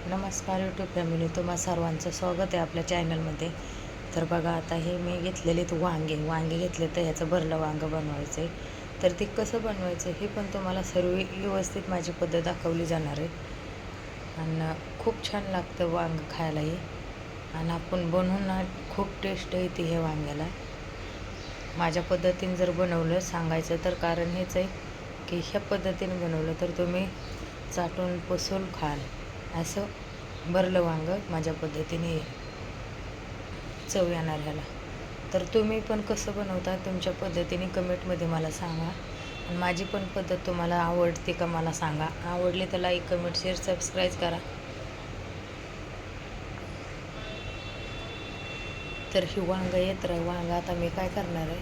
नमस्कार YouTube family, तुम्हा सर्वांचं स्वागत आहे आपल्या चॅनलमध्ये. तर बघा, आता हे मी घेतलेले वांगे घेतले, तर ह्याचं भरलं वांगं बनवायचं आहे. तर ते कसं बनवायचं हे पण तुम्हाला सर्व व्यवस्थित माझी पद्धत दाखवली जाणार आहे. आणि खूप छान लागतं वांगं खायलाही, आणि आपण बनवून खूप टेस्ट येते हे वांग्याला. माझ्या पद्धतीने जर बनवलं सांगायचं तर कारण हेच आहे की ह्या पद्धतीने बनवलं तर तुम्ही चाटून पुसून खाल. असं भरलं वांगं माझ्या पद्धतीने चव येणार ह्याला. तर तुम्ही पण कसं बनवता तुमच्या पद्धतीने कमेंटमध्ये मला सांगा. आणि माझी पण पद्धत तुम्हाला आवडते का मला सांगा. आवडली तर लाईक, कमेंट, शेअर, सबस्क्राईब करा. तर ही वांगं येत राही. वांगं आता मी काय करणार आहे,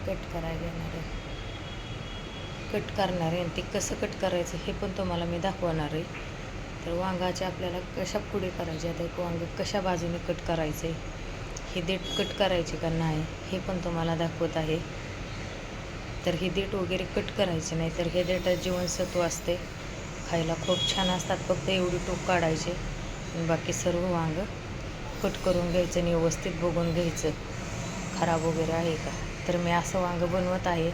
कट करायला घेणार आहे. कट करणार आहे आणि ते कसं कट करायचं हे पण तुम्हाला मी दाखवणार आहे. तर वांगाचे आपल्याला कशा पुढे करायचे, आता एक वांगं कशा बाजूने कट करायचे, हे देठ कट करायचे का नाही हे पण तुम्हाला दाखवत आहे. तर हे देठ वगैरे कट करायचे नाही, तर हे देठात जीवनसत्व असते, खायला खूप छान असतात. फक्त एवढी टोक काढायचे आणि बाकी सर्व वांगं कट करून घ्यायचं आणि व्यवस्थित बघून घ्यायचं खराब वगैरे आहे का. तर मी असं वांगं बनवत आहे.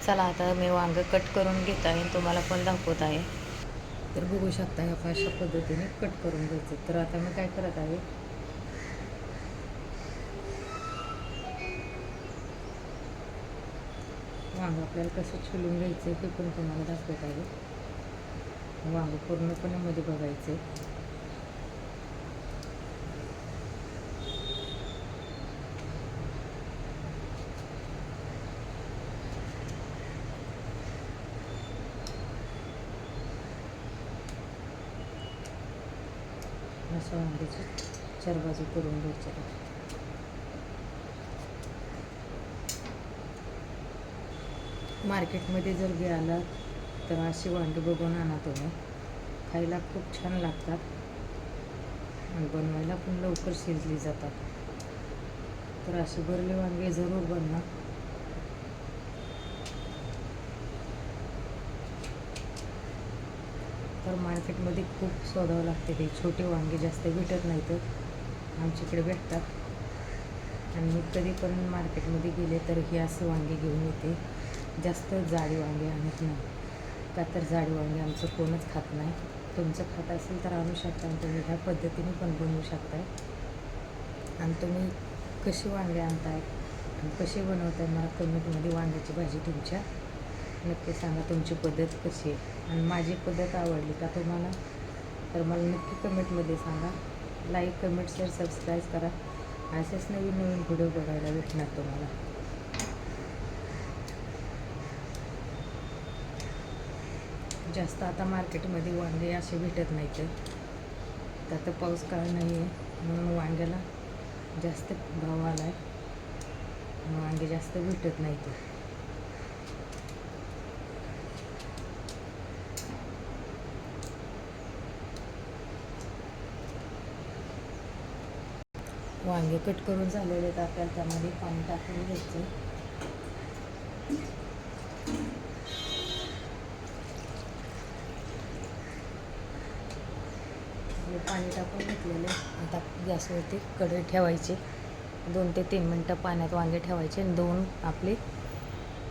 चला आता मी वांगं कट करून घेत आहे आणि तुम्हाला पण दाखवत आहे. तर बघू शकता आपण अशा पद्धतीने कट करून घ्यायचं. तर आता मी काय करत आहे, वांगं आपल्याला कसं छिलून घ्यायचं हे पण तुम्हाला दाखवत आहे. वांगं पूर्णपणे मध्ये बघायचं. असं वांग्याची चार बाजू करून घ्यायच्या. मार्केटमध्ये जर गेला तर अशी वांगी बघून आणा तुम्ही. खायला खूप छान लागतात आणि बनवायला पण लवकर शिजली जातात. तर असे भरले वांगे जरूर बनवा. तर मार्केटमध्ये खूप शोधावं लागते. ते छोटे वांगे जास्त भेटत नाही, तर आमच्याकडे भेटतात. आणि मी कधी पण मार्केटमध्ये गेले तर हे असं वांगे घेऊन येते. जास्त जाडी वांगे आणत नाही, का तर जाडी वांगे आमचं कोणच खात नाही. तुमचं खात असेल तर आणू शकता आणि तुम्ही ह्या पद्धतीने पण बनवू शकताय. आणि तुम्ही कशी वांगे आणताय आणि कसे बनवताय मला कमेंटमध्ये वांग्याची भाजी तुमच्या नक्की सांगा. तुमची पद्धत कशी आहे आणि माझी पद्धत आवडली का तुम्हाला, तर मला नक्की कमेंटमध्ये सांगा. लाईक, कमेंट, शेअर, सबस्क्राईब करा. असेच नवीन नवीन व्हिडिओ बघायला भेटणार तुम्हाला. जास्त आता मार्केटमध्ये वांगे असे भेटत नाहीत. तर आता पाऊस काळ नाही आहे म्हणून वांग्याला जास्त भाव आला आहे. वांगे जास्त भेटत नाहीत. वांगे कट करून झालेले तर आपल्याला त्यामध्ये पाणी टाकून घ्यायचं. पाणी टाकून घेतलेले. आता गॅसवरती कढई ठेवायची. 2 ते 3 मिनटं पाण्यात वांगे ठेवायचे आणि धुवून आपली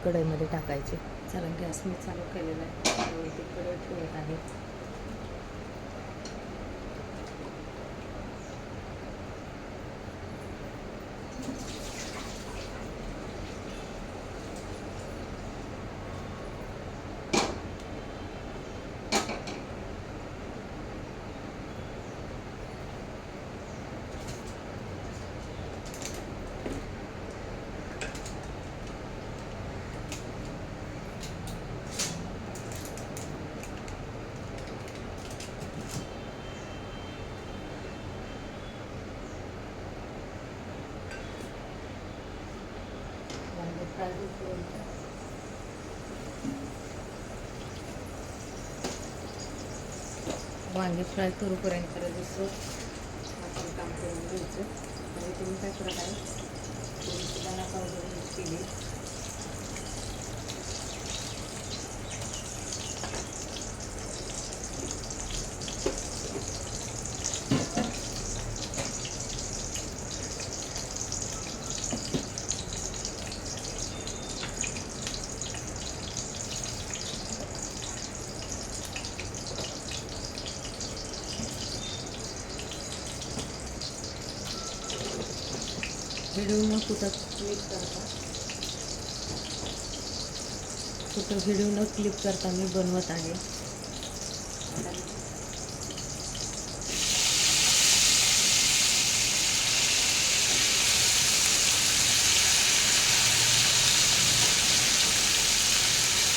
कढईमध्ये टाकायचे. चला, गॅस मी चालू केलेला आहे. त्यावरती कढई ठेवत आहे. वांगे फ्राय करूपर्यंत दुसरं आपण काम करून घ्यायचं. म्हणजे तुम्ही काय करत आहे, थोडीशी दाणा पावडर यूज केली. व्हिडिओ न कुठं क्लिक करता व्हिडिओ न क्लिक करता मी बनवत आहे.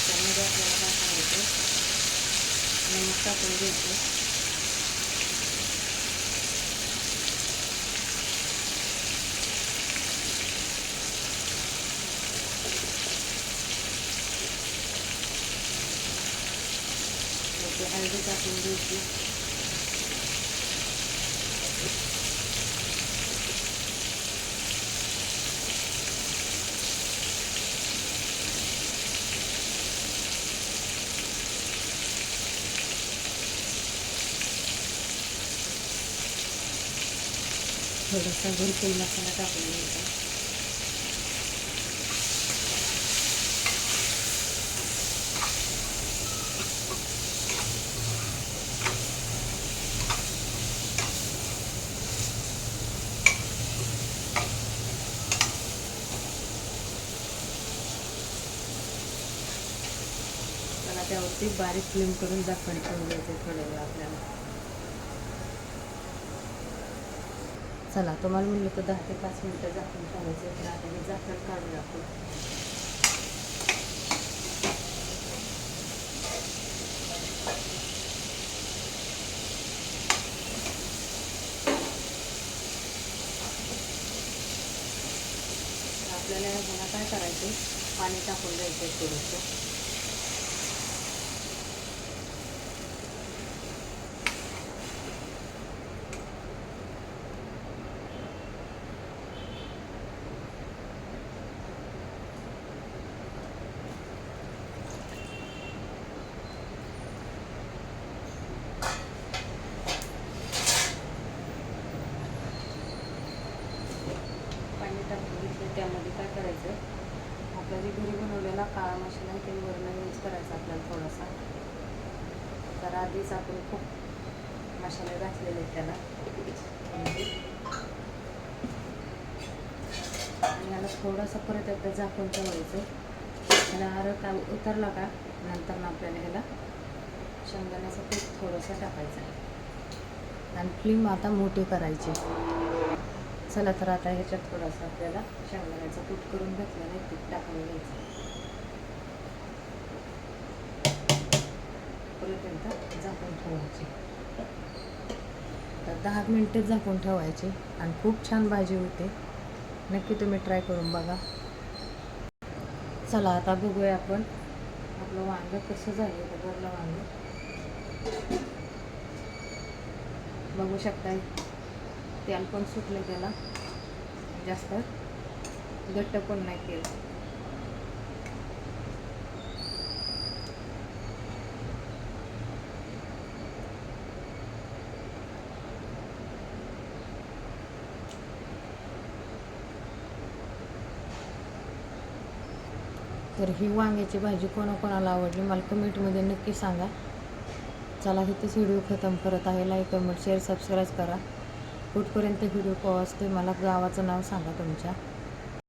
त्यामध्ये आपल्याला काय करायचं, नमक टाकून घ्यायचं. हळदी टाकून घ्यायची. थोडासा घरकुल मसाला टाकून घ्यायचा. त्याला त्यावरती बारीक फ्लेम करून झाकण ठेवून द्यायचं थोड्या वेळ आपल्याला. चला, तुम्हाला म्हणलं तर 10 ते 5 मिनटं झाकून ठेवायचं. तर आता हे झाकण काढून टाकू. आपल्याला ह्याला काय करायचं, पाणी टाकून द्यायचं थोडंसं. त्यामध्ये काय करायचं, आपला जे घरी बनवलेला काळा मसाला आहे ते वरण यूज करायचा आपल्याला थोडासा. तर आधीच आपण खूप मसाले घातलेले आहेत त्याला. आणि याला थोडासा परत एकदा झाकून ठेवायचं. ह्याला अर्क उतरला का नंतर आपल्याला ह्याला शेंगदाण्याचं पीठ थोडंसं टाकायचं आहे आणि फ्लेम आता मोठी करायची. चला, तर आता ह्याच्यात थोडासा आपल्याला शेंगदाण्याचं कूट करून घेतलं नाही पीठ टाकून घ्यायचं. परत एकदा झाकून ठेवायची. तर 10 मिनिटं झाकून ठेवायची आणि खूप छान भाजी होते. नक्की तुम्ही ट्राय करून बघा. चला, आता बघूया आपण आपलं वांगं कसं झालं. तर भरलं वांगं बघू शकताय, तेल पण सुटलं त्याला, जास्त घट्ट पण नाही केलं. तर ही वांग्याची भाजी कोणाकोणाला आवडली मला कमेंटमध्ये नक्की सांगा. चला, इथेच व्हिडिओ खतम करत आहे. लाईक, कमेंट, शेअर, सबस्क्राईब करा. कुठपर्यंत व्हिडिओ पोहोचते मला गावाचं नाव सांगा तुमच्या.